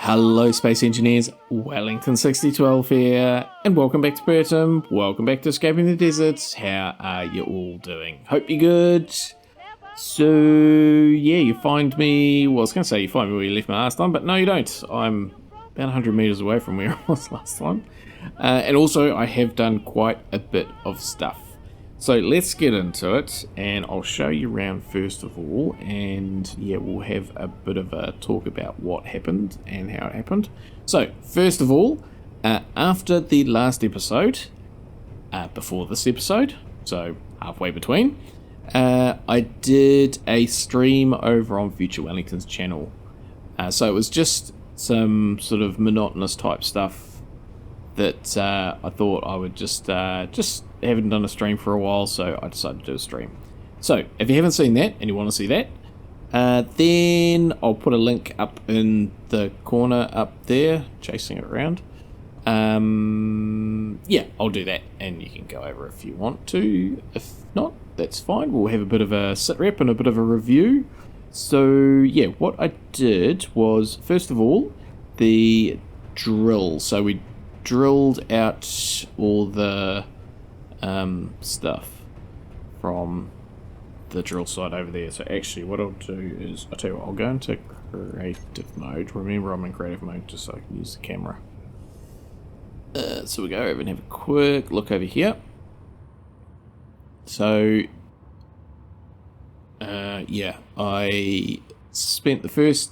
Hello Space Engineers, Wellington6012 here, and welcome back to Pertam, welcome back to Escaping the Deserts. How are you all doing? Hope you're good. So, yeah, you find me, well I was going to say you find me where you left me last time, but no you don't. I'm about 100 metres away from where I was last time. And also I have done quite a bit of stuff. So let's get into it, and I'll show you around first of all, and yeah, we'll have a bit of a talk about what happened and how it happened. So first of all, after the last episode, before this episode, so halfway between, I did a stream over on Future Wellington's channel. So it was just some sort of monotonous type stuff that I thought I would just haven't done a stream for a while, so I decided to do a stream. So if you haven't seen that and you want to see that, then I'll put a link up in the corner up there, chasing it around. Yeah, I'll do that, and you can go over if you want to. If not, that's fine. We'll have a bit of a sit rep and a bit of a review. So yeah, what I did was, first of all, the drill. So we drilled out all the stuff from the drill site over there. So actually what I'll do is, I'll tell you what, I'll go into creative mode. Remember, I'm in creative mode just so I can use the camera. So we'll go over and have a quick look over here. So yeah, I spent the first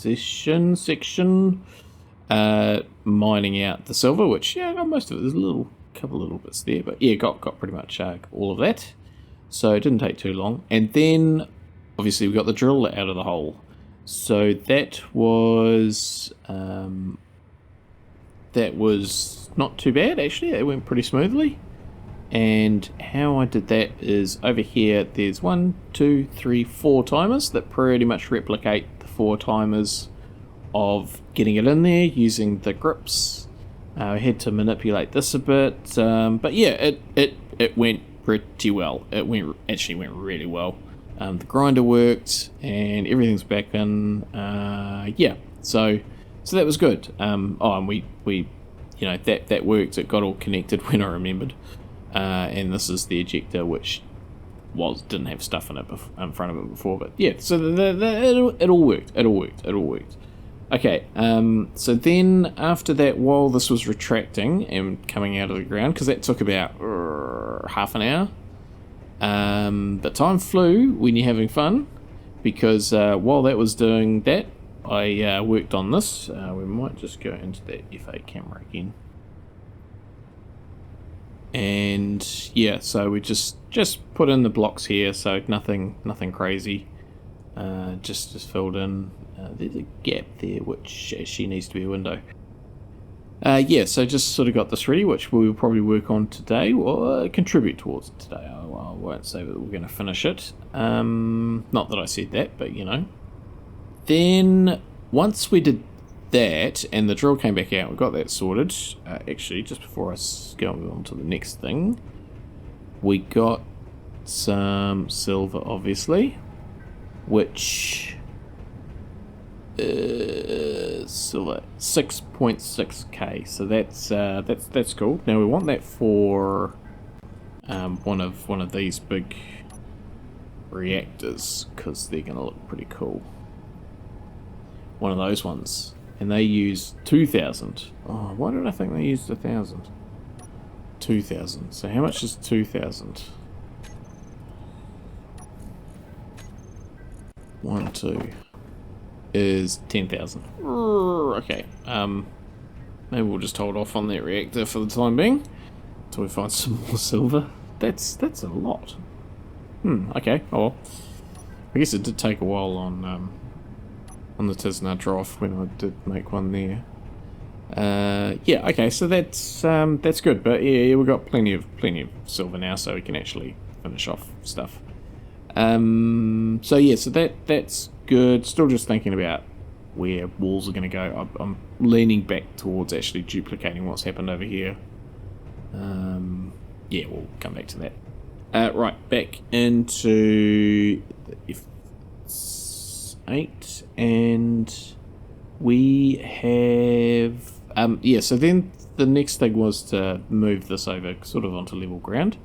section mining out the silver, which yeah, I got most of it. There's a couple little bits there, but yeah, got pretty much all of that. So it didn't take too long. And then obviously we got the drill out of the hole. So that was not too bad actually. It went pretty smoothly. And how I did that is over here there's 1, 2, 3, 4 timers that pretty much replicate the 4 timers of getting it in there using the grips. I had to manipulate this a bit, but yeah, it went pretty well. It actually went really well. The grinder worked and everything's back in. Yeah, so that was good. And we you know, that worked. It got all connected when I remembered. And this is the ejector, which didn't have stuff in it in front of it before, but yeah, so it all worked. Okay, so then after that, while this was retracting and coming out of the ground, because that took about half an hour, but time flew when you're having fun, because while that was doing that, I worked on this. We might just go into that FA camera again. And yeah, so we just put in the blocks here, so nothing crazy. Just filled in. There's a gap there, which actually needs to be a window. Yeah, so just sort of got this ready, which we'll probably work on today, or contribute towards it today. I won't say that we're going to finish it. Not that I said that, but you know. Then once we did that, and the drill came back out, we got that sorted. Actually, just before I go on to the next thing, we got some silver, obviously, which silver 6.6k. So that's cool. Now we want that for one of these big reactors, because they're gonna look pretty cool. One of those ones. And they use 2,000. Oh, why did I think they used 1,000? 2,000. So how much is 2,000? 1, 2 is 10,000. Okay. Maybe we'll just hold off on that reactor for the time being until we find some more silver. That's a lot. Okay. Oh well. I guess it did take a while on the Tisna Trough when I did make one there. Yeah, okay, so that's good, but yeah, we've got plenty of silver now, so we can actually finish off stuff. So yeah, so that's good. Still just thinking about where walls are going to go. I'm leaning back towards actually duplicating what's happened over here. Yeah, we'll come back to that. Right, back into the F8, and we have... yeah, so then the next thing was to move this over sort of onto level ground.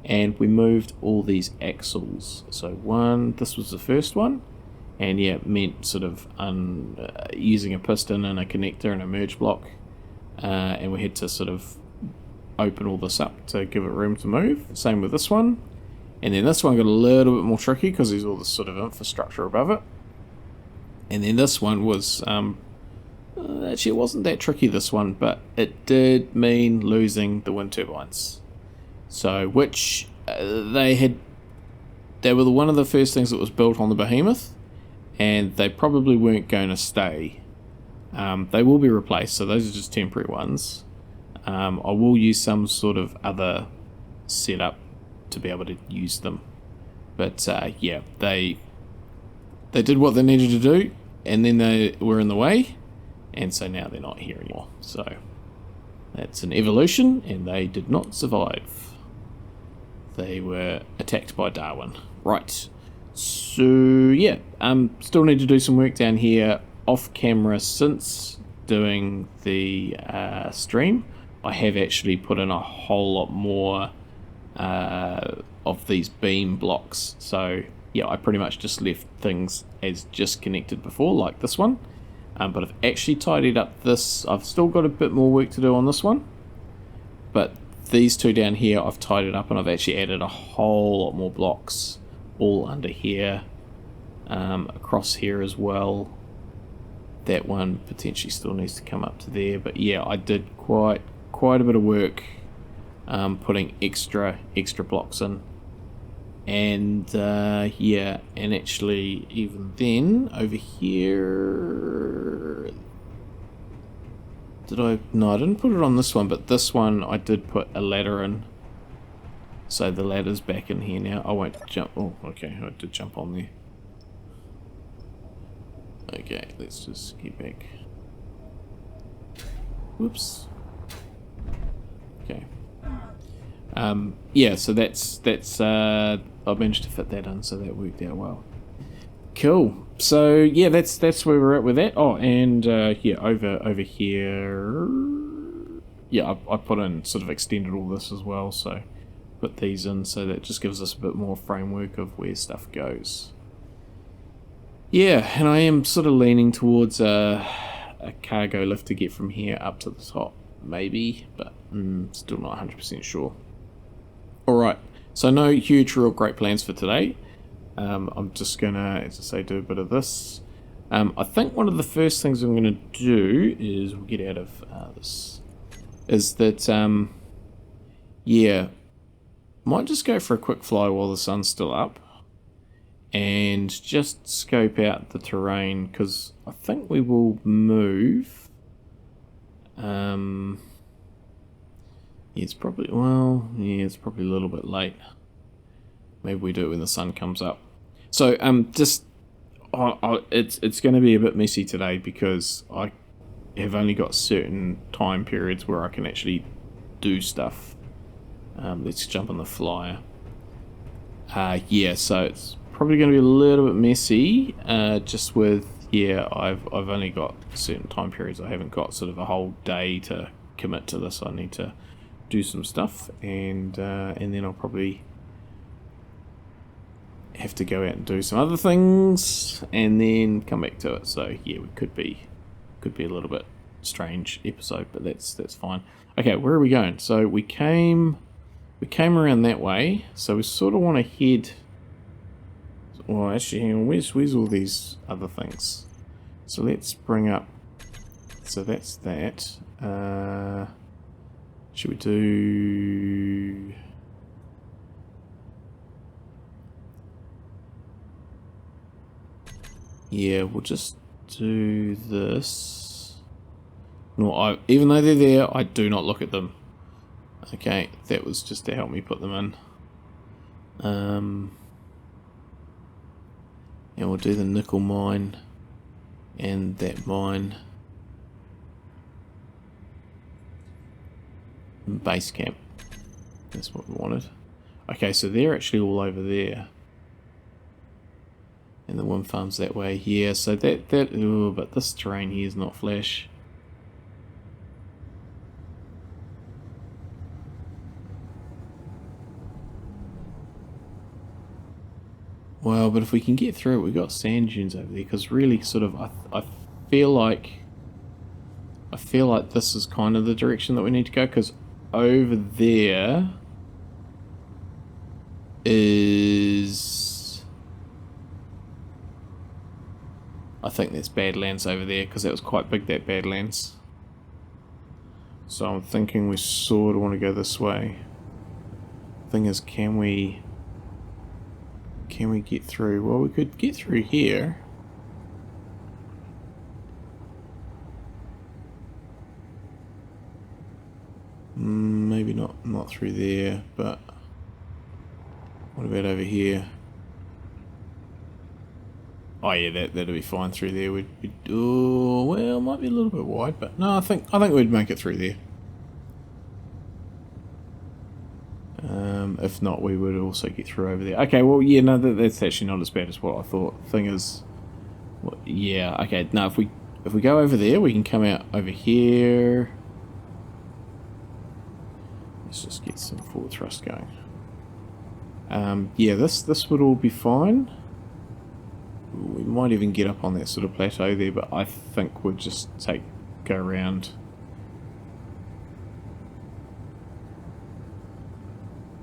And we moved all these axles. So this was the first one. And yeah, it meant sort of using a piston and a connector and a merge block. And we had to sort of open all this up to give it room to move. Same with this one. And then this one got a little bit more tricky because there's all this sort of infrastructure above it. And then this one was... actually, it wasn't that tricky, this one, but it did mean losing the wind turbines. So, which they were one of the first things that was built on the Behemoth, and they probably weren't going to stay. They will be replaced, so those are just temporary ones. I will use some sort of other setup to be able to use them. But yeah, they did what they needed to do, and then they were in the way, and so now they're not here anymore. So that's an evolution, and they did not survive. They were attacked by Darwin. Right. So yeah, still need to do some work down here off camera. Since doing the stream, I have actually put in a whole lot more of these beam blocks. So yeah, I pretty much just left things as just connected before, like this one. But I've actually tidied up this. I've still got a bit more work to do on this one, but these two down here I've tidied up, and I've actually added a whole lot more blocks all under here, across here as well. That one potentially still needs to come up to there, but yeah, I did quite a bit of work putting extra blocks in. And yeah, and actually even then over here, no, I didn't put it on this one, but this one I did put a ladder in, so the ladder's back in here now. I won't jump. Oh, okay, I did jump on there. Okay, let's just get back. Whoops. Okay. Yeah, so that's I managed to fit that in, so that worked out well. Cool. So yeah, that's where we're at with that. Oh, and yeah, over here, yeah, I put in, sort of extended all this as well. So put these in, so that just gives us a bit more framework of where stuff goes. Yeah, and I am sort of leaning towards a cargo lift to get from here up to the top, maybe, but still not 100% sure. Alright, so no huge real great plans for today. I'm just gonna, as I say, do a bit of this. I think one of the first things I'm gonna do is, we'll get out of this, is that, yeah, might just go for a quick fly while the sun's still up, and just scope out the terrain, because I think we will move. Yeah, it's probably, well, yeah, it's probably a little bit late. Maybe we do it when the sun comes up. So, just, it's going to be a bit messy today, because I have only got certain time periods where I can actually do stuff. Let's jump on the flyer. Yeah, so it's probably going to be a little bit messy, just with, yeah, I've only got certain time periods. I haven't got sort of a whole day to commit to this. I need to do some stuff, and then I'll probably have to go out and do some other things, and then come back to it. So yeah, we could be a little bit strange episode, but that's fine. Okay, where are we going? So we came around that way, so we sort of want to head. Well, actually, hang on, where's all these other things? So let's bring up. So that's that. Should we do? Yeah, we'll just do this. No, even though they're there, I do not look at them. Okay, that was just to help me put them in. And we'll do the nickel mine and that mine. Base camp. That's what we wanted. Okay, so they're actually all over there. And And the wind farm's that way. Yeah, so oh, but this terrain here is not flash. Well, but if we can get through it, we've got sand dunes over there, because really sort of I feel like this is kind of the direction that we need to go, because over there is, I think there's Badlands over there, because that was quite big, that Badlands. So I'm thinking we sort of want to go this way. Thing is, can we get through? Well, we could get through here. Maybe not through there, but what about over here? Oh yeah, that'll be fine through there. Oh well, might be a little bit wide, but no, I think we'd make it through there. If not, we would also get through over there. Okay, well, yeah, no, that's actually not as bad as what I thought. Thing is, well, yeah, okay, no, if we go over there, we can come out over here. Let's just get some forward thrust going. Yeah, this would all be fine. We might even get up on that sort of plateau there, but I think we'll just go around.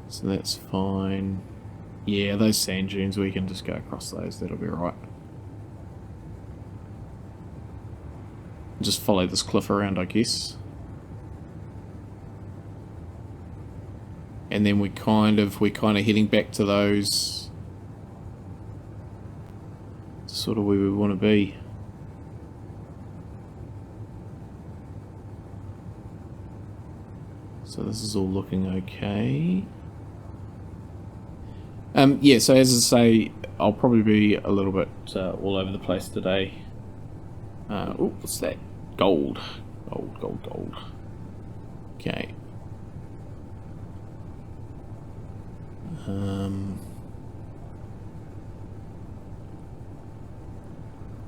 So that's fine. Yeah, those sand dunes, we can just go across those. That'll be right. Just follow this cliff around, I guess. And then we're kind of heading back to those sort of where we want to be. So this is all looking okay. Yeah, so as I say, I'll probably be a little bit all over the place today. Oh, what's that? Gold. Gold. Okay.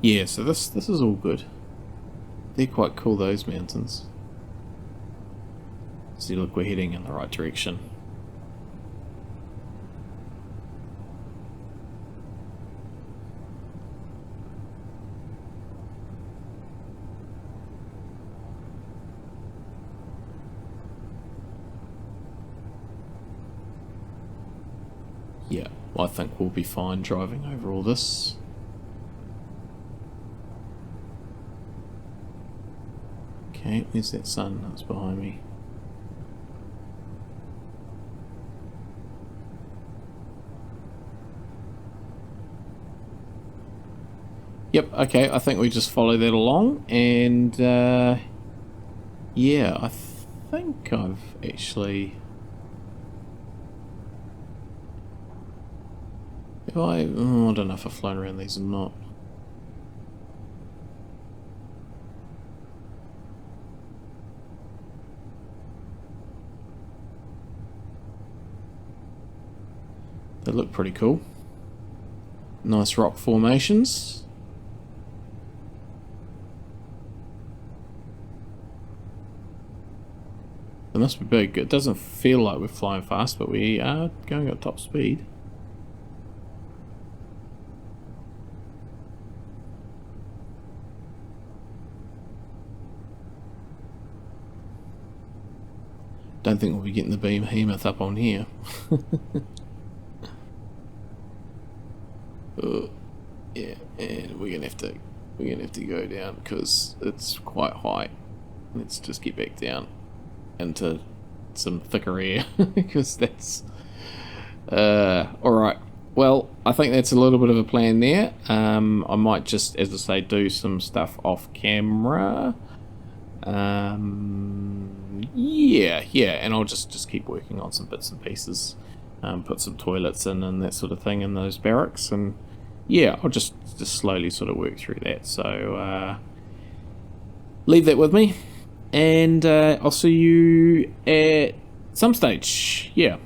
Yeah, so this is all good. They're quite cool, those mountains. See, look, we're heading in the right direction. Yeah, well, I think we'll be fine driving over all this. Okay, where's that sun? That's behind me. Yep, okay, I think we just follow that along, and yeah, I think I've actually... I don't know if I've flown around these or not. They look pretty cool. Nice rock formations. They must be big. It doesn't feel like we're flying fast, but we are going at top speed. Don't think we'll be getting the behemoth up on here. Yeah, and we're gonna have to go down because it's quite high. Let's just get back down into some thicker air because that's alright. Well, I think that's a little bit of a plan there. I might just, as I say, do some stuff off camera. Yeah, and I'll just keep working on some bits and pieces, put some toilets in and that sort of thing in those barracks, and yeah, I'll just slowly sort of work through that. So leave that with me, and I'll see you at some stage. Yeah.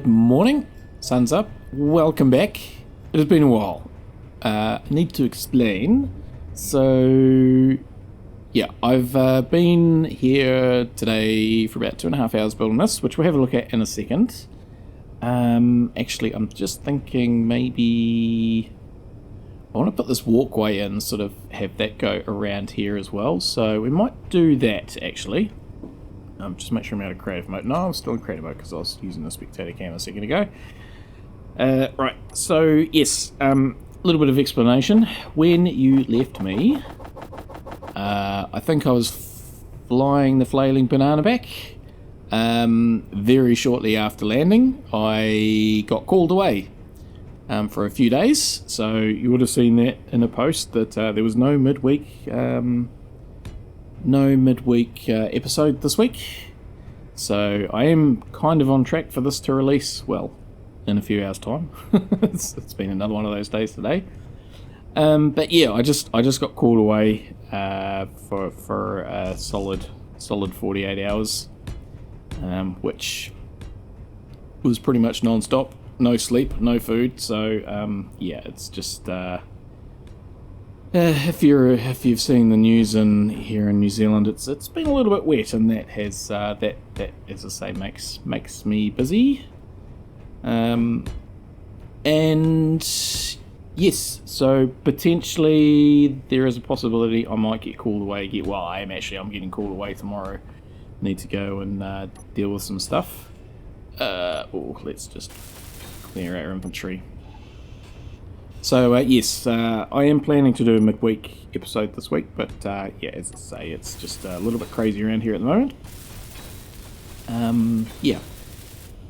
Good morning, sun's up, welcome back. It has been a while. I need to explain. So, yeah, I've been here today for about 2.5 hours building this, which we'll have a look at in a second. Actually, I'm just thinking maybe I want to put this walkway in, sort of have that go around here as well. So we might do that, actually. Just make sure I'm out of creative mode. No, I'm still in creative mode because I was using the spectator cam a second ago. Right, so yes, a little bit of explanation. When you left me, I think I was flying the flailing banana back. Very shortly after landing, I got called away for a few days. So you would have seen that in a post that there was no midweek episode this week. So I am kind of on track for this to release, well, in a few hours' time. it's been another one of those days today. But yeah, I just got called away for a solid 48 hours, which was pretty much non-stop, no sleep, no food. So yeah, it's just if you've seen the news here in New Zealand, it's been a little bit wet, and that has that as I say makes me busy. And yes, so potentially there is a possibility I might get called away again. Well, I'm getting called away tomorrow. Need to go and deal with some stuff. Let's just clear our inventory. So yes, I am planning to do a midweek episode this week, but yeah, as I say, it's just a little bit crazy around here at the moment. Yeah.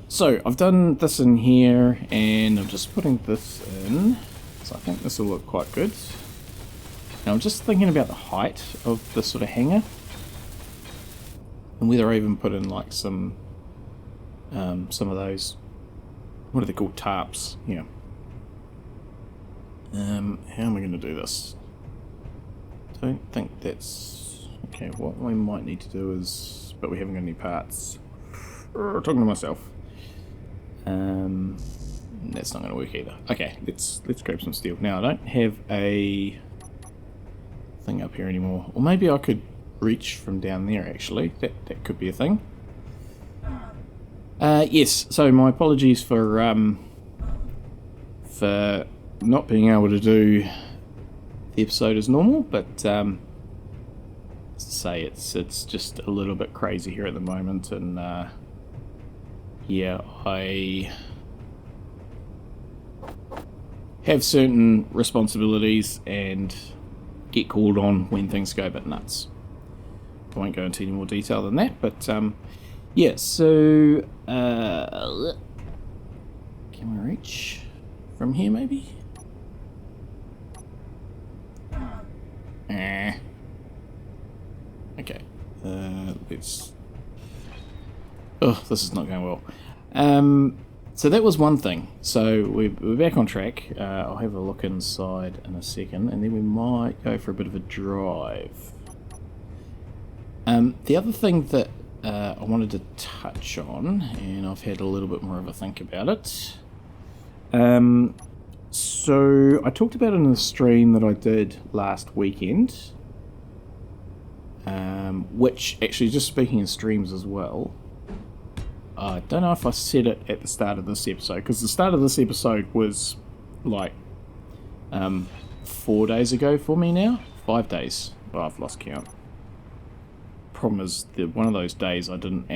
So I've done this in here, and I'm just putting this in. So I think this will look quite good. Now I'm just thinking about the height of this sort of hanger, and whether I even put in like some of those, what are they called, tarps? Yeah. How am I going to do this? Don't think that's okay. What we might need to do is, but we haven't got any parts. Talking to myself. That's not going to work either. Okay, let's grab some steel. Now I don't have a thing up here anymore, or maybe I could reach from down there. Actually, that could be a thing. Yes. So my apologies for not being able to do the episode as normal, but as I say, it's just a little bit crazy here at the moment, and yeah, I have certain responsibilities and get called on when things go a bit nuts. I won't go into any more detail than that, but yeah, so can we reach from here maybe? Okay, let's... Oh, this is not going well. So that was one thing. So we're back on track. I'll have a look inside in a second, and then we might go for a bit of a drive. The other thing that I wanted to touch on, and I've had a little bit more of a think about it. So I talked about it in the stream that I did last weekend, which actually, just speaking of streams as well, I don't know if I said it at the start of this episode, because the start of this episode was like 4 days ago for me now. 5 days. Oh, I've lost count. Problem is, one of those days I didn't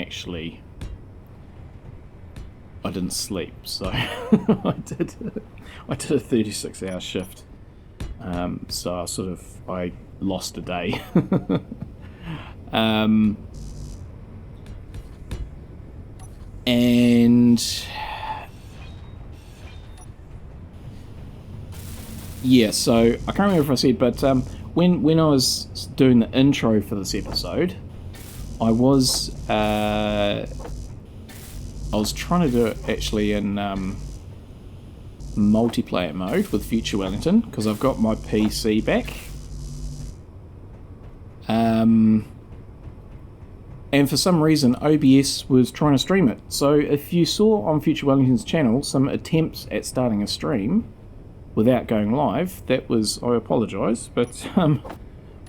sleep, so I did a 36-hour shift. So I lost a day. And yeah, so I can't remember if I said, but when I was doing the intro for this episode, I was trying to do it actually in multiplayer mode with Future Wellington, because I've got my PC back. and for some reason OBS was trying to stream it. So if you saw on Future Wellington's channel some attempts at starting a stream without going live, that was, I apologise, but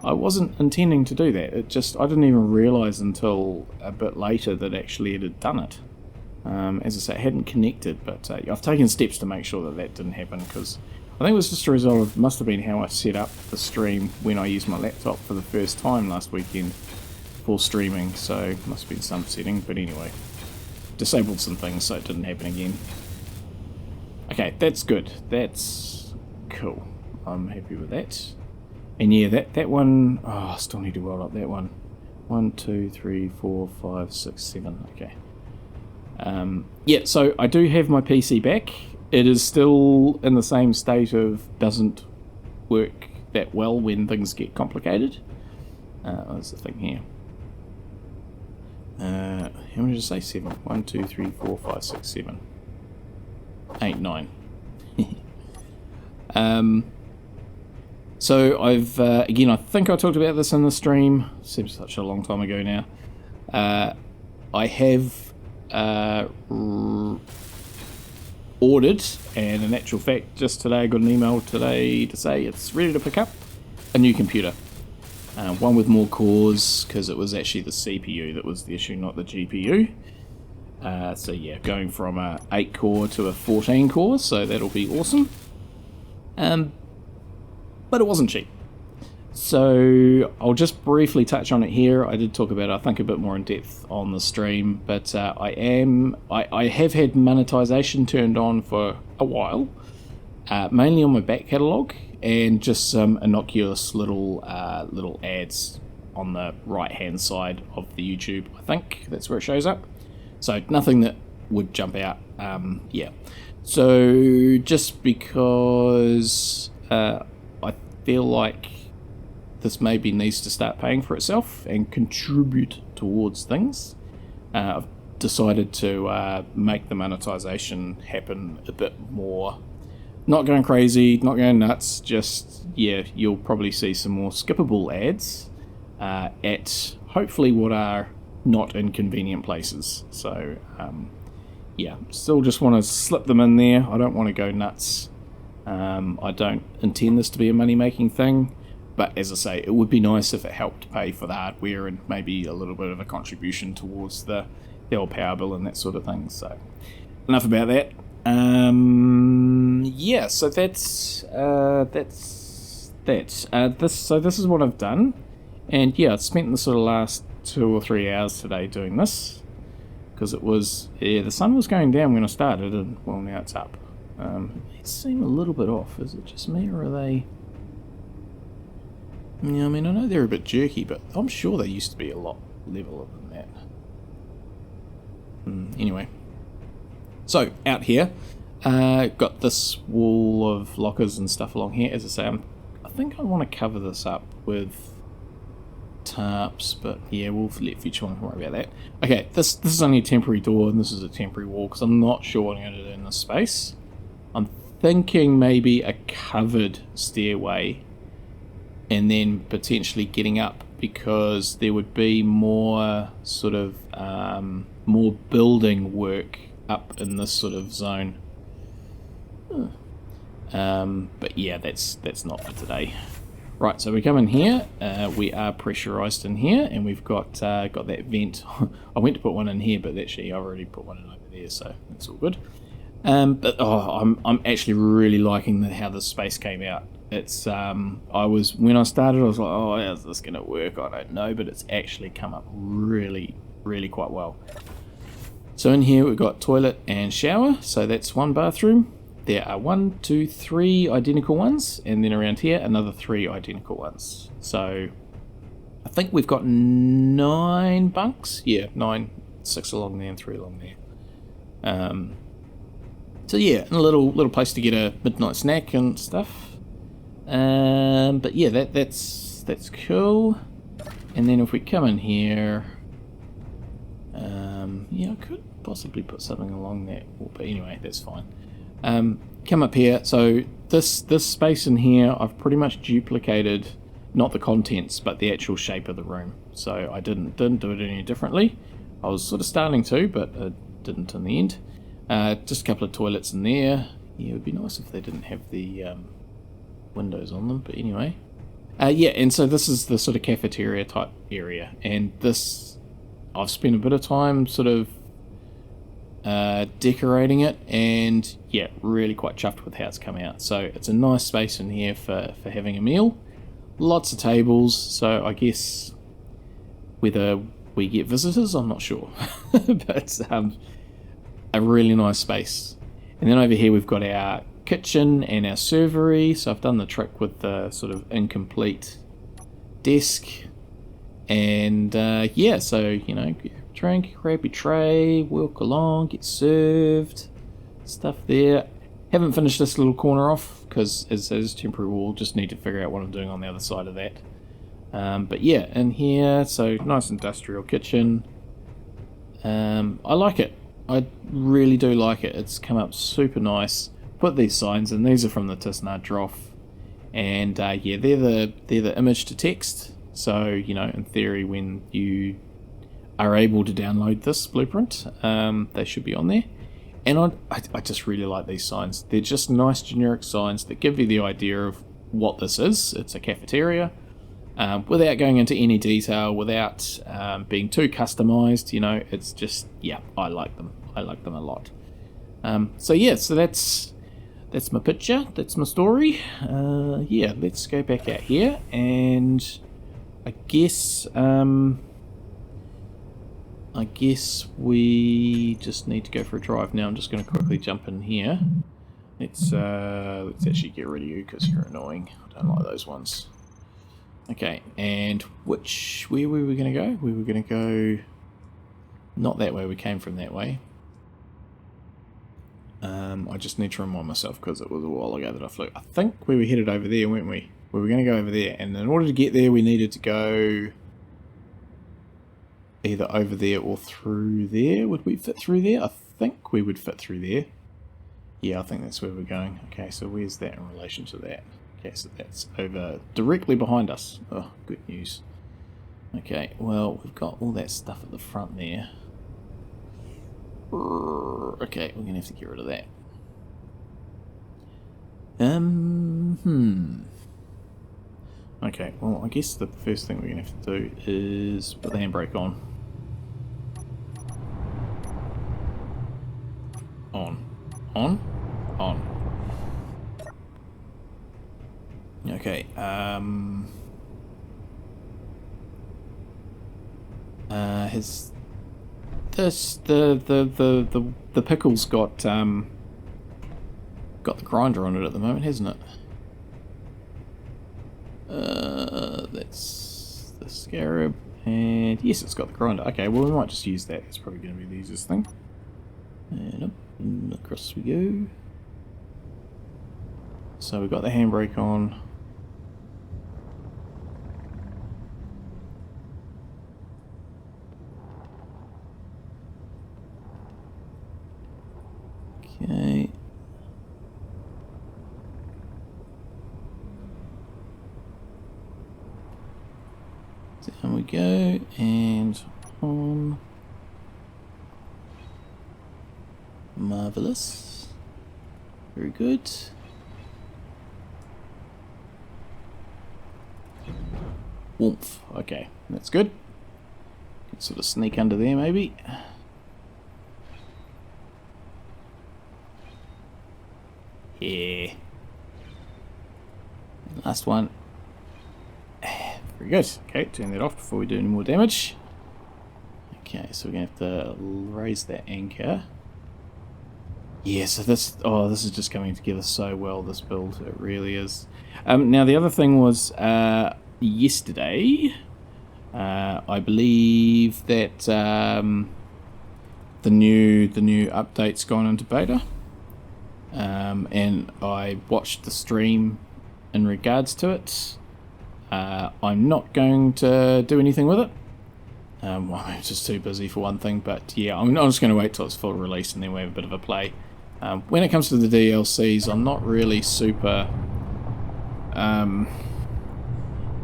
I wasn't intending to do that. I didn't even realise until a bit later that actually it had done it. As I say, it hadn't connected, but I've taken steps to make sure that that didn't happen, because I think it was just a result of, must have been how I set up the stream when I used my laptop for the first time last weekend for streaming, so must have been some setting, but anyway, disabled some things so it didn't happen again. Okay, that's good, that's cool, I'm happy with that. And yeah, that one, oh, I still need to weld up that one. 1, 2, 3, 4, 5, 6, 7, okay. Yeah, so I do have my PC back. It is still in the same state of doesn't work that well when things get complicated. What's the thing here? How many did I say? 7. 1, 2, 3, 4, 5, 6, 7. 8, 9. So I've, again, I think I talked about this in the stream. Seems such a long time ago now. I have ordered, and in actual fact, just today I got an email today to say it's ready to pick up a new computer. One with more cores, because it was actually the CPU that was the issue, not the GPU. So yeah, going from a 8 core to a 14 core, so that'll be awesome. But it wasn't cheap. So I'll just briefly touch on it here. I did talk about it, I think, a bit more in depth on the stream, but I have had monetization turned on for a while, mainly on my back catalogue, and just some innocuous little ads on the right hand side of the YouTube. I think that's where it shows up. So nothing that would jump out. Yeah. So just because I feel like this maybe needs to start paying for itself and contribute towards things, I've decided to make the monetization happen a bit more. Not going crazy, not going nuts, just, yeah, you'll probably see some more skippable ads at hopefully what are not inconvenient places. So, yeah, still just want to slip them in there. I don't want to go nuts. I don't intend this to be a money-making thing, but as I say, it would be nice if it helped pay for the hardware and maybe a little bit of a contribution towards the old power bill and that sort of thing. So, enough about that. Yeah, so that's that. This is what I've done, and yeah, I spent the sort of last 2 or 3 hours today doing this, because it was, yeah, the sun was going down when I started, and well, now it's up. It seemed a little bit off. Is it just me, or are they? Yeah, I mean, I know they're a bit jerky, but I'm sure they used to be a lot leveler than that. Anyway, so out here, got this wall of lockers and stuff along here. As I say, I think I want to cover this up with tarps, but yeah, we'll let Future One worry about that. Okay, this is only a temporary door, and this is a temporary wall, because I'm not sure what I'm going to do in this space. I'm thinking maybe a covered stairway, and then potentially getting up, because there would be more sort of more building work up in this sort of zone. But yeah, that's not for today. Right, so we come in here, we are pressurized in here, and we've got that vent. I went to put one in here, but actually I've already put one in over there, so that's all good. But oh, I'm actually really liking how this space came out. It's when I started, I was like, oh, how's this gonna work? I don't know, but it's actually come up really, really quite well. So in here we've got toilet and shower, so that's one bathroom. There are 1, 2, 3 identical ones, and then around here another 3 identical ones. So I think we've got 9 bunks. Yeah, 9, 6 along there and 3 along there. So yeah, and a little place to get a midnight snack and stuff. But yeah, that's cool. And then if we come in here, yeah, I could possibly put something along that, but anyway, that's fine. Come up here. So this space in here, I've pretty much duplicated not the contents, but the actual shape of the room. So I didn't do it any differently. I was sort of starting to, but I didn't in the end. Just a couple of toilets in there. Yeah, it would be nice if they didn't have the windows on them, but anyway. Yeah, and so this is the sort of cafeteria type area, and this, I've spent a bit of time sort of decorating it, and yeah, really quite chuffed with how it's come out. So it's a nice space in here for having a meal. Lots of tables, so I guess whether we get visitors, I'm not sure. But a really nice space. And then over here we've got our kitchen and our servery. So I've done the trick with the sort of incomplete desk. And yeah, so, you know, drink, grab your tray, walk along, get served, stuff there. Haven't finished this little corner off because it is temporary wall. Just need to figure out what I'm doing on the other side of that. But yeah, in here, so nice industrial kitchen. I like it. I really do like it. It's come up super nice. Put these signs in. These are from the Tisna Droff, and yeah, they're the image to text. So, you know, in theory, when you are able to download this blueprint, they should be on there. And I just really like these signs. They're just nice generic signs that give you the idea of what this is. It's a cafeteria, without going into any detail, without being too customized. You know, it's just, yeah, I like them. I like them a lot. So yeah, so that's my picture. That's my story. Yeah, let's go back out here, and I guess we just need to go for a drive now. I'm just going to quickly jump in here. Let's actually get rid of you because you're annoying. I don't like those ones. Okay, and where were we going to go? We were going to go not that way. We came from that way. I just need to remind myself because it was a while ago that I flew. I think we were headed over there, weren't we? We were going to go over there, and in order to get there, we needed to go either over there or through there. Would we fit through there? I think we would fit through there. Yeah, I think that's where we're going. Okay, so where's that in relation to that? Okay, so that's over directly behind us. Oh, good news. Okay, well, we've got all that stuff at the front there. Okay, we're going to have to get rid of that. Okay, well, I guess the first thing we're going to have to do is put the handbrake on. On. Okay, has this, the pickle's got the grinder on it at the moment, hasn't it? That's the scarab, and yes, it's got the grinder. Okay, well, we might just use that. It's probably going to be the easiest thing. And up and across we go. So we've got the handbrake on. Okay. Down we go, and on. Marvellous. Very good. Wont. Okay, that's good. Can sort of sneak under there maybe. Yeah. Last one. Very good. Okay, turn that off before we do any more damage. Okay, so we're going to have to raise that anchor. Yeah, so this is just coming together so well, this build. It really is. Now, the other thing was yesterday, I believe that the new update's gone into beta. And I watched the stream in regards to it. I'm not going to do anything with it. Well, I'm just too busy for one thing, but yeah, I'm just going to wait till it's full release and then we have a bit of a play. When it comes to the DLCs, I'm not really super... how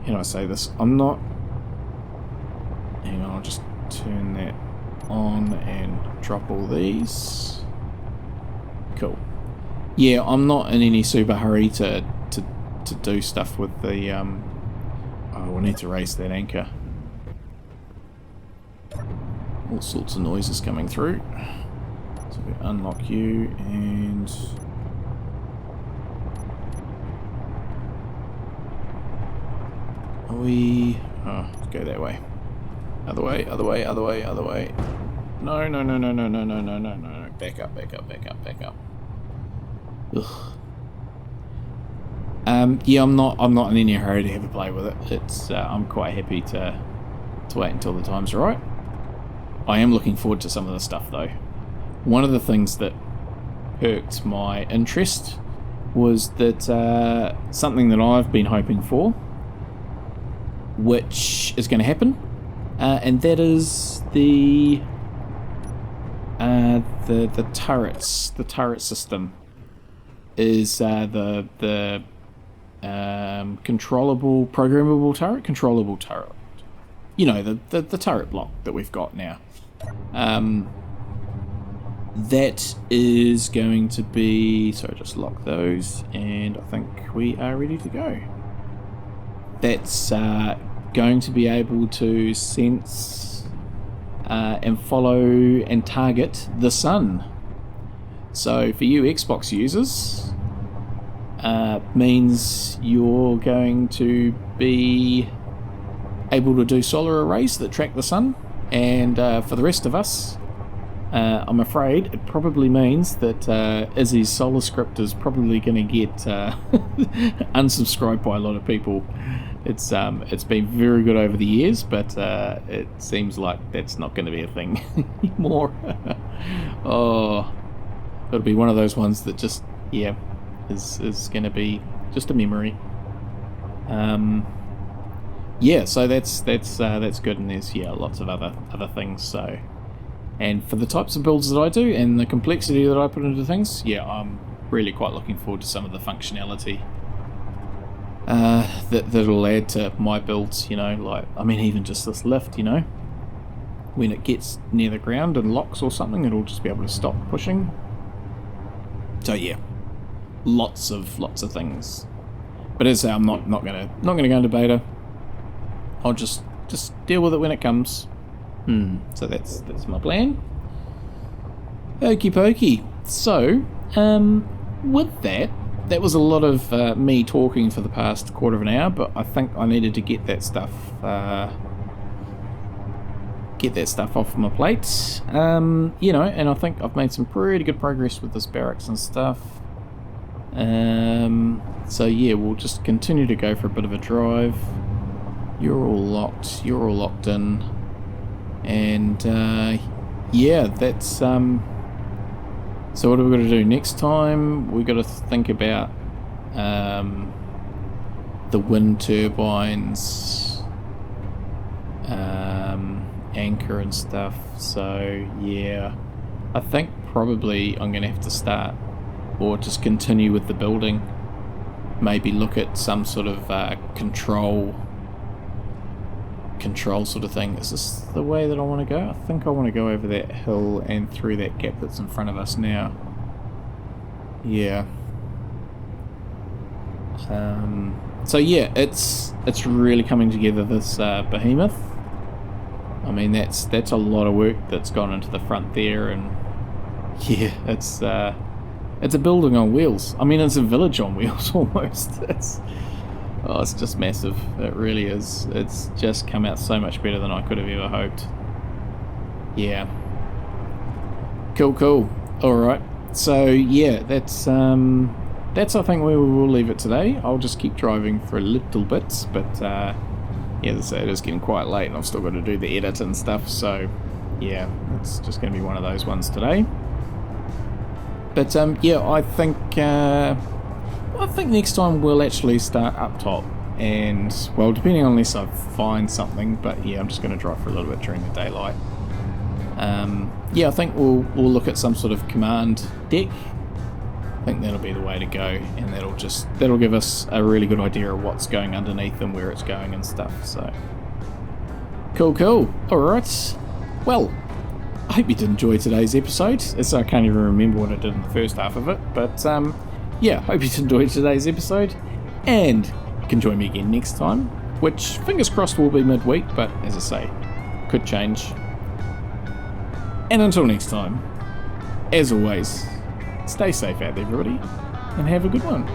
can I say this? I'm not... Hang on, I'll just turn that on and drop all these. Cool. Yeah, I'm not in any super hurry to do stuff with the... Oh, we'll need to raise that anchor. All sorts of noises coming through. So we unlock you and... Are we... Oh, let's go that way. Other way, other way, other way, other way. No, no, no, no, no, no, no, no, no, no. Back up, back up, back up, back up. Ugh. Yeah, I'm not in any hurry to have a play with it. It's I'm quite happy to wait until the time's right. I am looking forward to some of the stuff though. One of the things that perked my interest was that something that I've been hoping for, which is going to happen, and that is the turrets. The turret system is the controllable, programmable turret, controllable turret. You know, the turret block that we've got now. That is going to be... So just lock those, and I think we are ready to go. That's going to be able to sense and follow and target the sun. So for you Xbox users, means you're going to be able to do solar arrays that track the sun, and for the rest of us, I'm afraid it probably means that Izzy's solar script is probably going to get unsubscribed by a lot of people. It's been very good over the years, but it seems like that's not going to be a thing anymore. Oh, it'll be one of those ones that just, yeah, is going to be just a memory. Yeah, so that's good, and there's lots of other things. So, and for the types of builds that I do and the complexity that I put into things, yeah, I'm really quite looking forward to some of the functionality that'll add to my builds. You know, like, I mean, even just this lift. You know, when it gets near the ground and locks or something, it'll just be able to stop pushing. So yeah, lots of things. But as I say, I'm not gonna go into beta. I'll just deal with it when it comes. So that's my plan. Okie pokey. So, with that was a lot of me talking for the past quarter of an hour, but I think I needed to get that stuff off my plate. You know, and I think I've made some pretty good progress with this barracks and stuff. So yeah, we'll just continue to go for a bit of a drive. You're all locked in, and yeah, that's so what are we going to do next time? We've got to think about the wind turbines, anchor and stuff. So yeah, I think probably I'm going to have to start, or just continue with the building, maybe look at some sort of control sort of thing. Is this the way that I want to go? I think I want to go over that hill and through that gap that's in front of us now. Yeah. So yeah, it's really coming together, this behemoth. I mean, that's a lot of work that's gone into the front there, and yeah, it's a building on wheels. I mean, it's a village on wheels almost. It's just massive. It really is. It's just come out so much better than I could have ever hoped. Yeah. Cool. Alright. So yeah, that's I think where we will leave it today. I'll just keep driving for a little bit, but yeah, as I say, it is getting quite late and I've still got to do the edit and stuff, so yeah, it's just going to be one of those ones today. But yeah, I think next time we'll actually start up top, and well, depending on unless I find something, but yeah, I'm just going to drive for a little bit during the daylight. Yeah, I think we'll look at some sort of command deck think that'll be the way to go, and that'll give us a really good idea of what's going underneath and where it's going and stuff. So cool. Alright, well, I hope you did enjoy today's episode. I can't even remember what I did in the first half of it, but yeah, hope you did enjoy today's episode, and you can join me again next time, which fingers crossed will be midweek, but as I say, could change. And until next time, as always, stay safe out there, everybody, and have a good one.